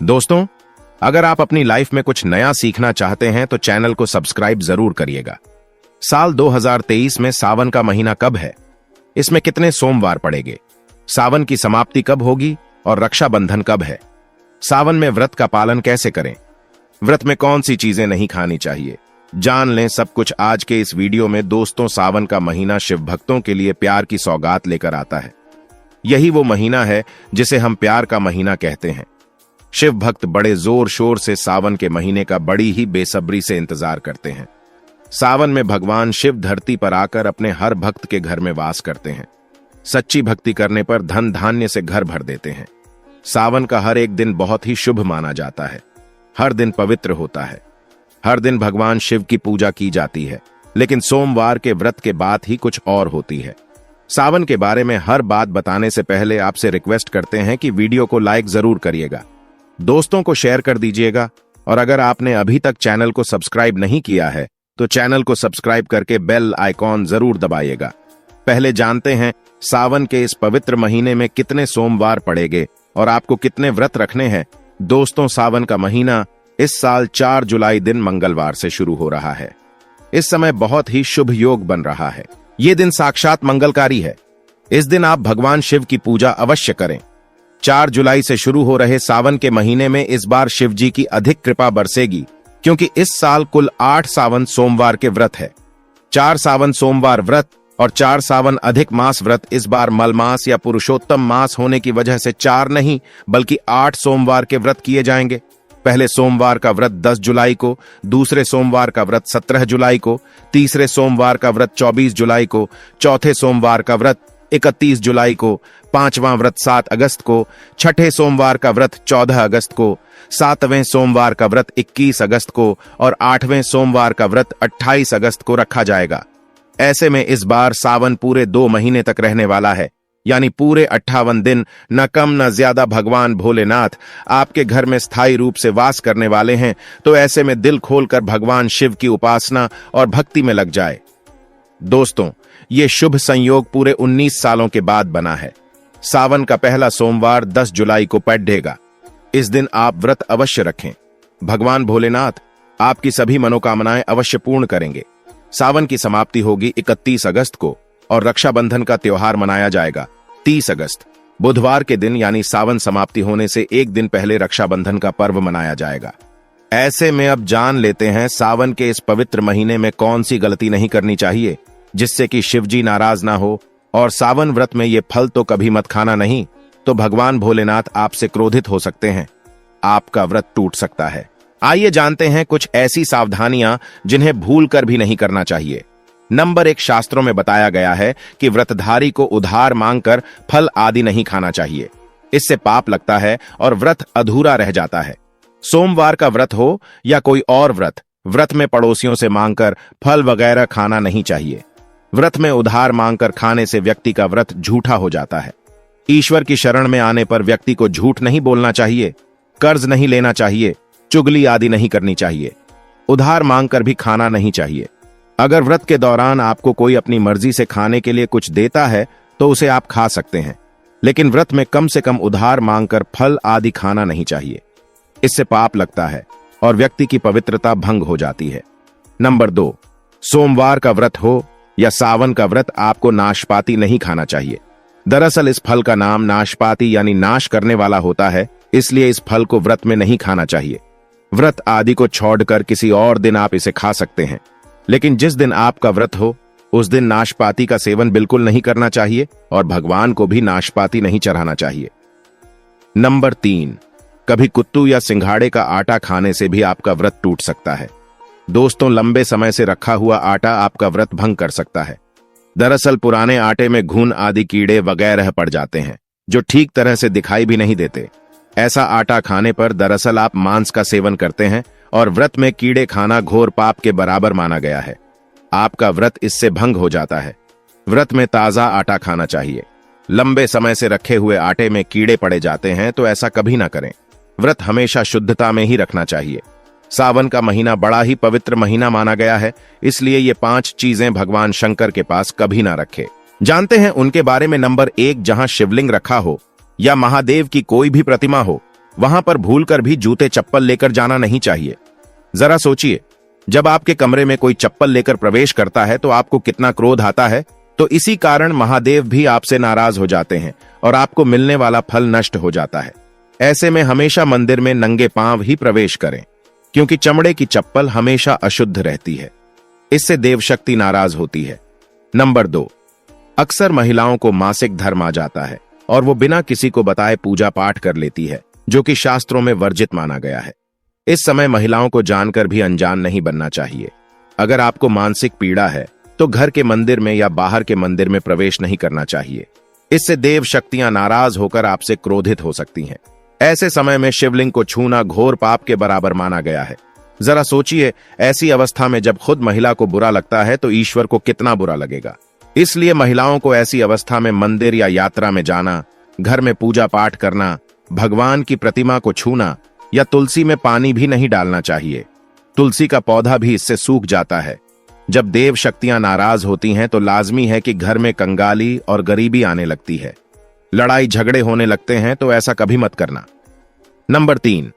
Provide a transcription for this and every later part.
दोस्तों, अगर आप अपनी लाइफ में कुछ नया सीखना चाहते हैं तो चैनल को सब्सक्राइब जरूर करिएगा। साल 2023 में सावन का महीना कब है? इसमें कितने सोमवार पड़ेंगे? सावन की समाप्ति कब होगी और रक्षाबंधन कब है? सावन में व्रत का पालन कैसे करें? व्रत में कौन सी चीजें नहीं खानी चाहिए? जान लें सब कुछ आज के इस वीडियो में। दोस्तों, सावन का महीना शिव भक्तों के लिए प्यार की सौगात लेकर आता है। यही वो महीना है जिसे हम प्यार का महीना कहते हैं। शिव भक्त बड़े जोर शोर से सावन के महीने का बड़ी ही बेसब्री से इंतजार करते हैं। सावन में भगवान शिव धरती पर आकर अपने हर भक्त के घर में वास करते हैं। सच्ची भक्ति करने पर धन धान्य से घर भर देते हैं। सावन का हर एक दिन बहुत ही शुभ माना जाता है। हर दिन पवित्र होता है। हर दिन भगवान शिव की पूजा की जाती है। लेकिन सोमवार के व्रत के बाद ही कुछ और होती है। सावन के बारे में हर बात बताने से पहले आपसे रिक्वेस्ट करते हैं कि वीडियो को लाइक जरूर करिएगा, दोस्तों को शेयर कर दीजिएगा, और अगर आपने अभी तक चैनल को सब्सक्राइब नहीं किया है तो चैनल को सब्सक्राइब करके बेल आइकॉन जरूर दबाइएगा। पहले जानते हैं सावन के इस पवित्र महीने में कितने सोमवार पड़ेंगे और आपको कितने व्रत रखने हैं। दोस्तों, सावन का महीना इस साल 4 जुलाई दिन मंगलवार से शुरू हो रहा है। इस समय बहुत ही शुभ योग बन रहा है। ये दिन साक्षात मंगलकारी है। इस दिन आप भगवान शिव की पूजा अवश्य करें। 4 जुलाई से शुरू हो रहे सावन के महीने में इस बार शिव जी की अधिक कृपा बरसेगी, क्योंकि इस साल कुल 8 सावन सोमवार के व्रत है। 4 सावन सोमवार व्रत और 4 सावन अधिक मास व्रत इस बार मलमास या पुरुषोत्तम मास होने की वजह से 4 नहीं बल्कि 8 सोमवार के व्रत किए जाएंगे। पहले सोमवार का व्रत 10 जुलाई को, दूसरे सोमवार का व्रत 17 जुलाई को, तीसरे सोमवार का व्रत 24 जुलाई को, चौथे सोमवार का व्रत 31 जुलाई को, पांचवां व्रत 7 अगस्त को, छठे सोमवार का व्रत 14 अगस्त को, सातवें सोमवार का व्रत 21 अगस्त को और 8वें सोमवार का व्रत 28 अगस्त को रखा जाएगा। ऐसे में इस बार सावन पूरे 2 महीने तक रहने वाला है, यानी पूरे 58 दिन न कम न ज्यादा भगवान भोलेनाथ आपके घर में स्थायी रूप से वास करने वाले हैं। तो ऐसे में दिल खोलकर भगवान शिव की उपासना और भक्ति में लग जाए। दोस्तों, ये शुभ संयोग पूरे 19 सालों के बाद बना है। सावन का पहला सोमवार 10 जुलाई को पड़ेगा। इस दिन आप व्रत अवश्य रखें। भगवान भोलेनाथ आपकी सभी मनोकामनाएं अवश्य पूर्ण करेंगे। सावन की समाप्ति होगी 31 अगस्त को और रक्षाबंधन का त्योहार मनाया जाएगा 30 अगस्त। बुधवार के दिन यानी सावन समाप्ति होने से एक दिन पहले रक्षाबंधन का पर्व मनाया जाएगा। ऐसे में अब जान लेते हैं सावन के इस पवित्र महीने में कौन सी गलती नहीं करनी चाहिए जिससे कि शिव जी नाराज ना हो। और सावन व्रत में ये फल तो कभी मत खाना नहीं, तो भगवान भोलेनाथ आपसे क्रोधित हो सकते हैं। आपका व्रत टूट सकता है। आइए जानते हैं कुछ ऐसी सावधानियां जिन्हें भूल कर भी नहीं करना चाहिए। नंबर 1, शास्त्रों में बताया गया है कि व्रतधारी को उधार मांगकर फल आदि नहीं खाना चाहिए। इससे पाप लगता है और व्रत अधूरा रह जाता है। सोमवार का व्रत हो या कोई और व्रत में पड़ोसियों से मांगकर फल वगैरह खाना नहीं चाहिए। व्रत में उधार मांगकर खाने से व्यक्ति का व्रत झूठा हो जाता है। ईश्वर की शरण में आने पर व्यक्ति को झूठ नहीं बोलना चाहिए, कर्ज नहीं लेना चाहिए, चुगली आदि नहीं करनी चाहिए, उधार मांगकर भी खाना नहीं चाहिए। अगर व्रत के दौरान आपको कोई अपनी मर्जी से खाने के लिए कुछ देता है तो उसे आप खा सकते हैं, लेकिन व्रत में कम से कम उधार मांगकर फल आदि खाना नहीं चाहिए। इससे पाप लगता है और व्यक्ति की पवित्रता भंग हो जाती है। नंबर 2, सोमवार का व्रत हो या सावन का व्रत आपको नाशपाती नहीं खाना चाहिए। दरअसल इस फल का नाम नाशपाती यानी नाश करने वाला होता है, इसलिए इस फल को व्रत में नहीं खाना चाहिए। व्रत आदि को छोड़कर किसी और दिन आप इसे खा सकते हैं, लेकिन जिस दिन आपका व्रत हो उस दिन नाशपाती का सेवन बिल्कुल नहीं करना चाहिए और भगवान को भी नाशपाती नहीं चढ़ाना चाहिए। नंबर 3, कभी कुत्तू या सिंघाड़े का आटा खाने से भी आपका व्रत टूट सकता है। दोस्तों, लंबे समय से रखा हुआ आटा आपका व्रत भंग कर सकता है। दरअसल पुराने आटे में घुन आदि कीड़े वगैरह पड़ जाते हैं जो ठीक तरह से दिखाई भी नहीं देते। ऐसा आटा खाने पर दरअसल आप मांस का सेवन करते हैं और व्रत में कीड़े खाना घोर पाप के बराबर माना गया है। आपका व्रत इससे भंग हो जाता है। व्रत में ताजा आटा खाना चाहिए। लंबे समय से रखे हुए आटे में कीड़े पड़े जाते हैं तो ऐसा कभी ना करें। व्रत हमेशा शुद्धता में ही रखना चाहिए। सावन का महीना बड़ा ही पवित्र महीना माना गया है, इसलिए ये 5 चीजें भगवान शंकर के पास कभी ना रखे। जानते हैं उनके बारे में। नंबर 1, जहां शिवलिंग रखा हो या महादेव की कोई भी प्रतिमा हो वहां पर भूलकर भी जूते चप्पल लेकर जाना नहीं चाहिए। जरा सोचिए, जब आपके कमरे में कोई चप्पल लेकर प्रवेश करता है तो आपको कितना क्रोध आता है। तो इसी कारण महादेव भी आपसे नाराज हो जाते हैं और आपको मिलने वाला फल नष्ट हो जाता है। ऐसे में हमेशा मंदिर में नंगे पांव ही प्रवेश करें, क्योंकि चमड़े की चप्पल हमेशा अशुद्ध रहती है। इससे देव शक्ति नाराज होती है। नंबर 2, अक्सर महिलाओं को मासिक धर्म आ जाता है और वो बिना किसी को बताए पूजा पाठ कर लेती है, जो कि शास्त्रों में वर्जित माना गया है। इस समय महिलाओं को जानकर भी अनजान नहीं बनना चाहिए। अगर आपको मानसिक पीड़ा है तो घर के मंदिर में या बाहर के मंदिर में प्रवेश नहीं करना चाहिए। इससे देव शक्तियां नाराज होकर आपसे क्रोधित हो सकती हैं। ऐसे समय में शिवलिंग को छूना घोर पाप के बराबर माना गया है। जरा सोचिए, ऐसी अवस्था में जब खुद महिला को बुरा लगता है तो ईश्वर को कितना बुरा लगेगा। इसलिए महिलाओं को ऐसी अवस्था में मंदिर या यात्रा में जाना, घर में पूजा पाठ करना, भगवान की प्रतिमा को छूना या तुलसी में पानी भी नहीं डालना चाहिए। तुलसी का पौधा भी इससे सूख जाता है। जब देव शक्तियां नाराज होती हैं तो लाजमी है कि घर में कंगाली और गरीबी आने लगती है, लड़ाई झगड़े होने लगते हैं, तो ऐसा कभी मत करना। नंबर 3,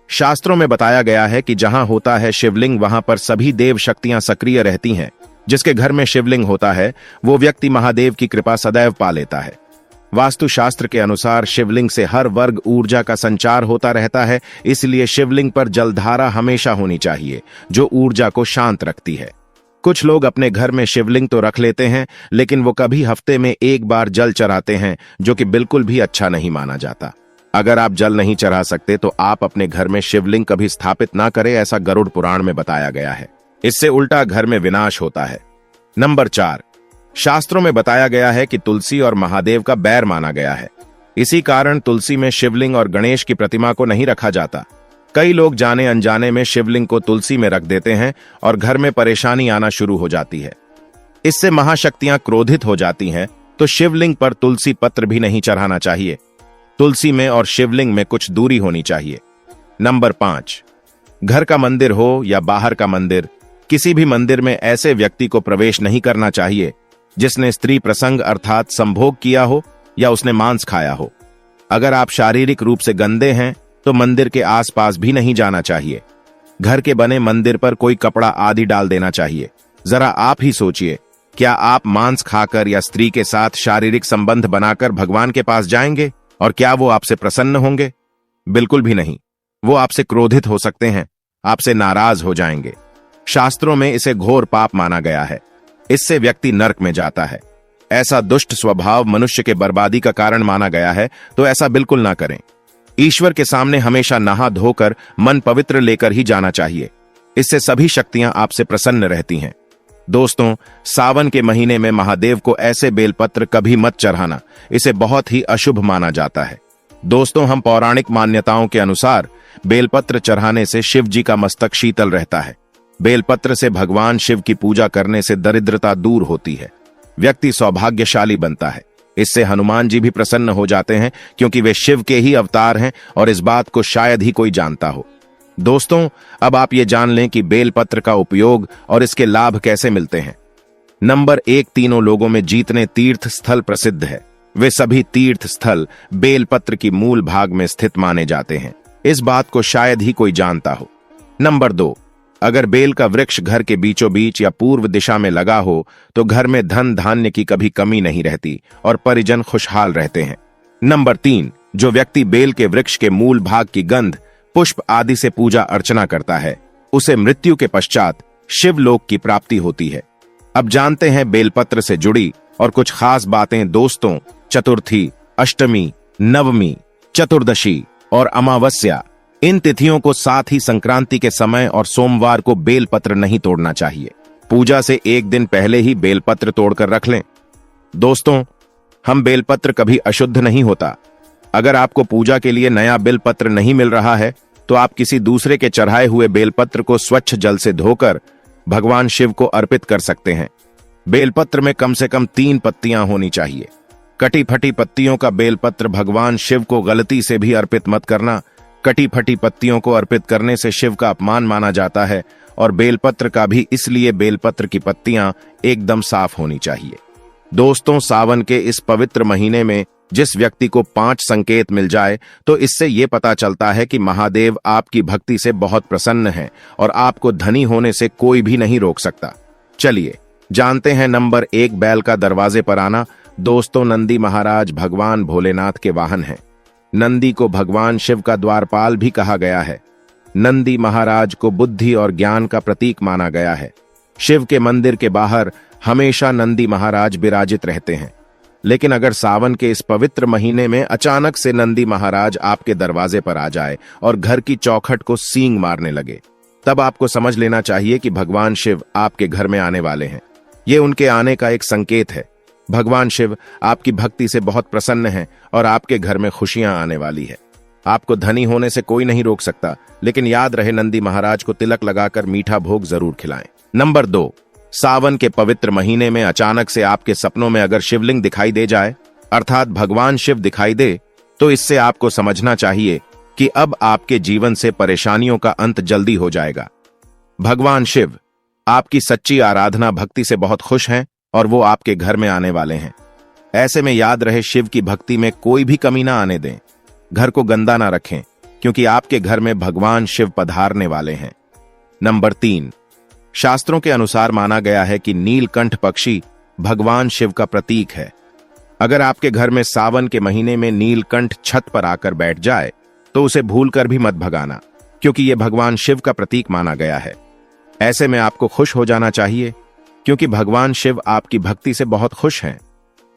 शास्त्रों में बताया गया है कि जहां होता है शिवलिंग वहां पर सभी देव शक्तियां सक्रिय रहती हैं। जिसके घर में शिवलिंग होता है वो व्यक्ति महादेव की कृपा सदैव पा लेता है। वास्तुशास्त्र के अनुसार शिवलिंग से हर वर्ग ऊर्जा का संचार होता रहता है, इसलिए शिवलिंग पर जलधारा हमेशा होनी चाहिए, जो ऊर्जा को शांत रखती है। कुछ लोग अपने घर में शिवलिंग तो रख लेते हैं, लेकिन वो कभी हफ्ते में एक बार जल चढ़ाते हैं, जो कि बिल्कुल भी अच्छा नहीं माना जाता। अगर आप जल नहीं चढ़ा सकते तो आप अपने घर में शिवलिंग कभी स्थापित ना करें, ऐसा गरुड़ पुराण में बताया गया है। इससे उल्टा घर में विनाश होता है। नंबर 4, शास्त्रों में बताया गया है कि तुलसी और महादेव का बैर माना गया है। इसी कारण तुलसी में शिवलिंग और गणेश की प्रतिमा को नहीं रखा जाता। कई लोग जाने अनजाने में शिवलिंग को तुलसी में रख देते हैं और घर में परेशानी आना शुरू हो जाती है। इससे महाशक्तियां क्रोधित हो जाती हैं, तो शिवलिंग पर तुलसी पत्र भी नहीं चढ़ाना चाहिए। तुलसी में और शिवलिंग में कुछ दूरी होनी चाहिए। नंबर 5, घर का मंदिर हो या बाहर का मंदिर, किसी भी मंदिर में ऐसे व्यक्ति को प्रवेश नहीं करना चाहिए जिसने स्त्री प्रसंग अर्थात संभोग किया हो या उसने मांस खाया हो। अगर आप शारीरिक रूप से गंदे हैं तो मंदिर के आसपास भी नहीं जाना चाहिए। घर के बने मंदिर पर कोई कपड़ा आदि डाल देना चाहिए। जरा आप ही सोचिए, क्या आप मांस खाकर या स्त्री के साथ शारीरिक संबंध बनाकर भगवान के पास जाएंगे और क्या वो आपसे प्रसन्न होंगे? बिल्कुल भी नहीं। वो आपसे क्रोधित हो सकते हैं, आपसे नाराज हो जाएंगे। शास्त्रों में इसे घोर पाप माना गया है। इससे व्यक्ति नरक में जाता है। ऐसा दुष्ट स्वभाव मनुष्य के बर्बादी का कारण माना गया है, तो ऐसा बिल्कुल ना करें। ईश्वर के सामने हमेशा नहा धोकर मन पवित्र लेकर ही जाना चाहिए। इससे सभी शक्तियां आपसे प्रसन्न रहती हैं। दोस्तों, सावन के महीने में महादेव को ऐसे बेलपत्र कभी मत चढ़ाना, इसे बहुत ही अशुभ माना जाता है। दोस्तों, हम पौराणिक मान्यताओं के अनुसार बेलपत्र चढ़ाने से शिव जी का मस्तक शीतल रहता है। बेलपत्र से भगवान शिव की पूजा करने से दरिद्रता दूर होती है, व्यक्ति सौभाग्यशाली बनता है। इससे हनुमान जी भी प्रसन्न हो जाते हैं, क्योंकि वे शिव के ही अवतार हैं और इस बात को शायद ही कोई जानता हो। दोस्तों, अब आप ये जान लें कि बेलपत्र का उपयोग और इसके लाभ कैसे मिलते हैं। नंबर 1, तीनों लोगों में जीतने तीर्थ स्थल प्रसिद्ध है। वे सभी तीर्थ स्थल बेलपत्र की मूल भाग में स्थित माने जाते हैं। इस बात को शायद ही कोई जानता हो। नंबर 2, अगर बेल का वृक्ष घर के बीचों बीच या पूर्व दिशा में लगा हो तो घर में धन धान्य की कभी कमी नहीं रहती और परिजन खुशहाल रहते हैं। नंबर 3, जो व्यक्ति बेल के वृक्ष के मूल भाग की गंध, पुष्प आदि से पूजा अर्चना करता है, उसे मृत्यु के पश्चात शिवलोक की प्राप्ति होती है। अब जानते हैं बेलपत्र से जुड़ी और कुछ खास बातें। दोस्तों, चतुर्थी, अष्टमी, नवमी, चतुर्दशी और अमावस्या, इन तिथियों को साथ ही संक्रांति के समय और सोमवार को बेलपत्र नहीं तोड़ना चाहिए। पूजा से एक दिन पहले ही बेलपत्र तोड़कर रख लें। दोस्तों, हम बेलपत्र कभी अशुद्ध नहीं होता। अगर आपको पूजा के लिए नया बेलपत्र नहीं मिल रहा है तो आप किसी दूसरे के चढ़ाए हुए बेलपत्र को स्वच्छ जल से धोकर भगवान शिव को अर्पित कर सकते हैं। बेलपत्र में कम से कम 3 पत्तियां होनी चाहिए। कटी फटी पत्तियों का बेलपत्र भगवान शिव को गलती से भी अर्पित मत करना। कटी फटी पत्तियों को अर्पित करने से शिव का अपमान माना जाता है और बेलपत्र का भी, इसलिए बेलपत्र की पत्तियां एकदम साफ होनी चाहिए। दोस्तों, सावन के इस पवित्र महीने में जिस व्यक्ति को 5 संकेत मिल जाए तो इससे ये पता चलता है कि महादेव आपकी भक्ति से बहुत प्रसन्न हैं और आपको धनी होने से कोई भी नहीं रोक सकता। चलिए जानते हैं। नंबर 1, बैल का दरवाजे पर आना। दोस्तों, नंदी महाराज भगवान भोलेनाथ के वाहन हैं। नंदी को भगवान शिव का द्वारपाल भी कहा गया है। नंदी महाराज को बुद्धि और ज्ञान का प्रतीक माना गया है। शिव के मंदिर के बाहर हमेशा नंदी महाराज विराजित रहते हैं। लेकिन अगर सावन के इस पवित्र महीने में अचानक से नंदी महाराज आपके दरवाजे पर आ जाए और घर की चौखट को सींग मारने लगे, तब आपको समझ लेना चाहिए कि भगवान शिव आपके घर में आने वाले हैं। ये उनके आने का एक संकेत है। भगवान शिव आपकी भक्ति से बहुत प्रसन्न हैं और आपके घर में खुशियां आने वाली है। आपको धनी होने से कोई नहीं रोक सकता, लेकिन याद रहे नंदी महाराज को तिलक लगाकर मीठा भोग जरूर खिलाएं। नंबर 2, सावन के पवित्र महीने में अचानक से आपके सपनों में अगर शिवलिंग दिखाई दे जाए, अर्थात भगवान शिव दिखाई दे, तो इससे आपको समझना चाहिए कि अब आपके जीवन से परेशानियों का अंत जल्दी हो जाएगा। भगवान शिव आपकी सच्ची आराधना भक्ति से बहुत खुश हैं और वो आपके घर में आने वाले हैं। ऐसे में याद रहे, शिव की भक्ति में कोई भी कमी ना आने दें। घर को गंदा ना रखें, क्योंकि आपके घर में भगवान शिव पधारने वाले हैं। नंबर 3, शास्त्रों के अनुसार माना गया है कि नीलकंठ पक्षी भगवान शिव का प्रतीक है। अगर आपके घर में सावन के महीने में नीलकंठ छत पर आकर बैठ जाए तो उसे भूलकर भी मत भगाना, क्योंकि यह भगवान शिव का प्रतीक माना गया है। ऐसे में आपको खुश हो जाना चाहिए, क्योंकि भगवान शिव आपकी भक्ति से बहुत खुश हैं।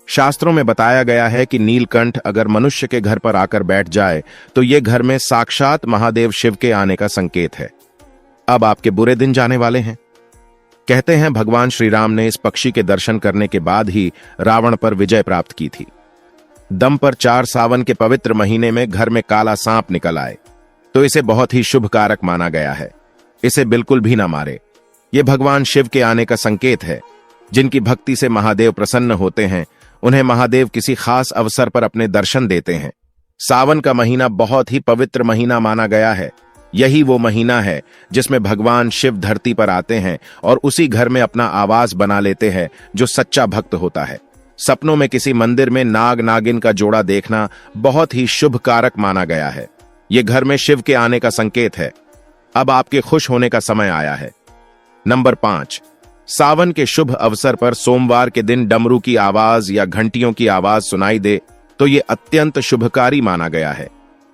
शास्त्रों में बताया गया है कि नीलकंठ अगर मनुष्य के घर पर आकर बैठ जाए तो यह घर में साक्षात महादेव शिव के आने का संकेत है। अब आपके बुरे दिन जाने वाले हैं। कहते हैं भगवान श्री राम ने इस पक्षी के दर्शन करने के बाद ही रावण पर विजय प्राप्त की थी। दम पर 4 सावन के पवित्र महीने में घर में काला सांप निकल आए तो इसे बहुत ही शुभ कारक माना गया है। इसे बिल्कुल भी ना मारे। यह भगवान शिव के आने का संकेत है। जिनकी भक्ति से महादेव प्रसन्न होते हैं, उन्हें महादेव किसी खास अवसर पर अपने दर्शन देते हैं। सावन का महीना बहुत ही पवित्र महीना माना गया है। यही वो महीना है जिसमें भगवान शिव धरती पर आते हैं और उसी घर में अपना आवास बना लेते हैं जो सच्चा भक्त होता है। सपनों में किसी मंदिर में नाग नागिन का जोड़ा देखना बहुत ही शुभ कारक माना गया है। यह घर में शिव के आने का संकेत है। अब आपके खुश होने का समय आया है। नंबर 5, सावन के शुभ अवसर पर सोमवार के दिन डमरू की आवाज या घंटियों की आवाज सुनाई दे तो यह अत्यंत शुभकारी माना गया है।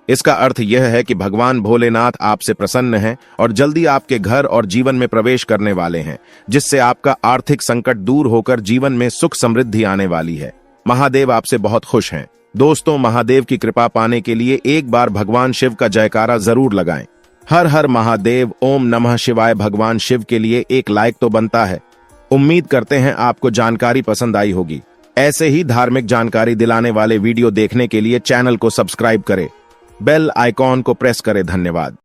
इसका अर्थ यह है कि भगवान भोलेनाथ आपसे प्रसन्न हैं और जल्दी आपके घर और जीवन में प्रवेश करने वाले हैं, जिससे आपका आर्थिक संकट दूर होकर जीवन में सुख समृद्धि आने वाली है। महादेव आपसे बहुत खुश हैं। दोस्तों, महादेव की कृपा पाने के लिए एक बार भगवान शिव का जयकारा जरूर लगाएं। हर हर महादेव, ओम नमः शिवाय भगवान शिव के लिए एक लाइक तो बनता है। उम्मीद करते हैं आपको जानकारी पसंद आई होगी। ऐसे ही धार्मिक जानकारी दिलाने वाले वीडियो देखने के लिए चैनल को सब्सक्राइब करें, बेल आइकॉन को प्रेस करें। धन्यवाद।